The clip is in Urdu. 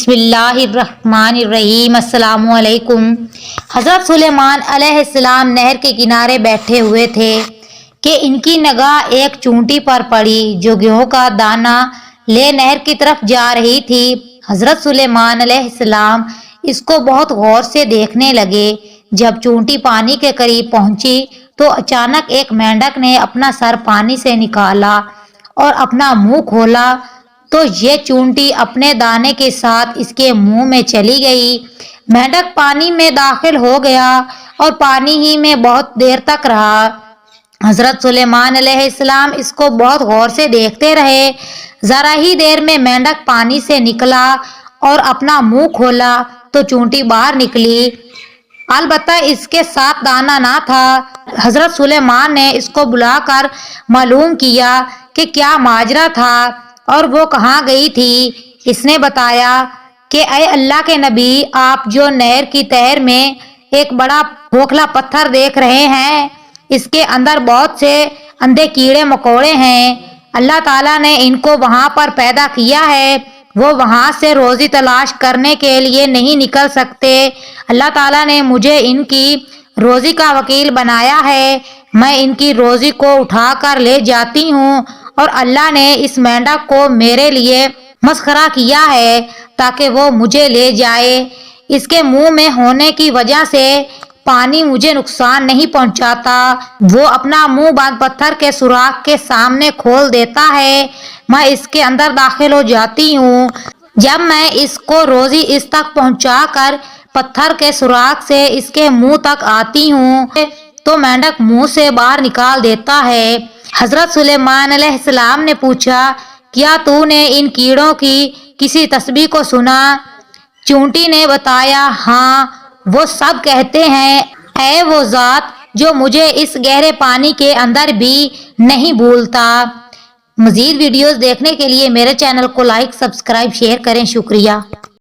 بسم اللہ الرحمن الرحیم۔ السلام علیکم۔ حضرت سلیمان علیہ السلام نہر کے کنارے بیٹھے ہوئے تھے کہ ان کی نگاہ ایک چونٹی پر پڑی جو گیہوں کا دانہ لے نہر کی طرف جا رہی تھی۔ حضرت سلیمان علیہ السلام اس کو بہت غور سے دیکھنے لگے۔ جب چونٹی پانی کے قریب پہنچی تو اچانک ایک مینڈک نے اپنا سر پانی سے نکالا اور اپنا منہ کھولا تو یہ چونٹی اپنے دانے کے ساتھ اس کے منہ میں چلی گئی۔ مینڈک پانی میں داخل ہو گیا اور پانی ہی میں بہت دیر تک رہا۔ حضرت سلیمان علیہ السلام اس کو بہت غور سے دیکھتے رہے۔ ذرا ہی دیر میں مینڈک پانی سے نکلا اور اپنا منہ کھولا تو چونٹی باہر نکلی، البتہ اس کے ساتھ دانہ نہ تھا۔ حضرت سلیمان نے اس کو بلا کر معلوم کیا کہ کیا ماجرا تھا اور وہ کہاں گئی تھی۔ اس نے بتایا کہ اے اللہ کے نبی، آپ جو نہر کی تہر میں ایک بڑا کھوکھلا پتھر دیکھ رہے ہیں، اس کے اندر بہت سے اندھے کیڑے مکوڑے ہیں۔ اللہ تعالیٰ نے ان کو وہاں پر پیدا کیا ہے، وہ وہاں سے روزی تلاش کرنے کے لیے نہیں نکل سکتے۔ اللہ تعالیٰ نے مجھے ان کی روزی کا وکیل بنایا ہے، میں ان کی روزی کو اٹھا کر لے جاتی ہوں، اور اللہ نے اس مینڈک کو میرے لیے مسخرہ کیا ہے تاکہ وہ مجھے لے جائے۔ اس کے منہ میں ہونے کی وجہ سے پانی مجھے نقصان نہیں پہنچاتا، وہ اپنا منہ بند پتھر کے سوراخ کے سامنے کھول دیتا ہے، میں اس کے اندر داخل ہو جاتی ہوں۔ جب میں اس کو روزی اس تک پہنچا کر پتھر کے سوراخ سے اس کے منہ تک آتی ہوں تو مینڈک منہ سے باہر نکال دیتا ہے۔ حضرت سلیمان علیہ السلام نے پوچھا، کیا تو نے ان کیڑوں کی کسی تسبیح کو سنا؟ چونٹی نے بتایا، ہاں، وہ سب کہتے ہیں، اے وہ ذات جو مجھے اس گہرے پانی کے اندر بھی نہیں بھولتا۔ مزید ویڈیوز دیکھنے کے لیے میرے چینل کو لائک، سبسکرائب، شیئر کریں۔ شکریہ۔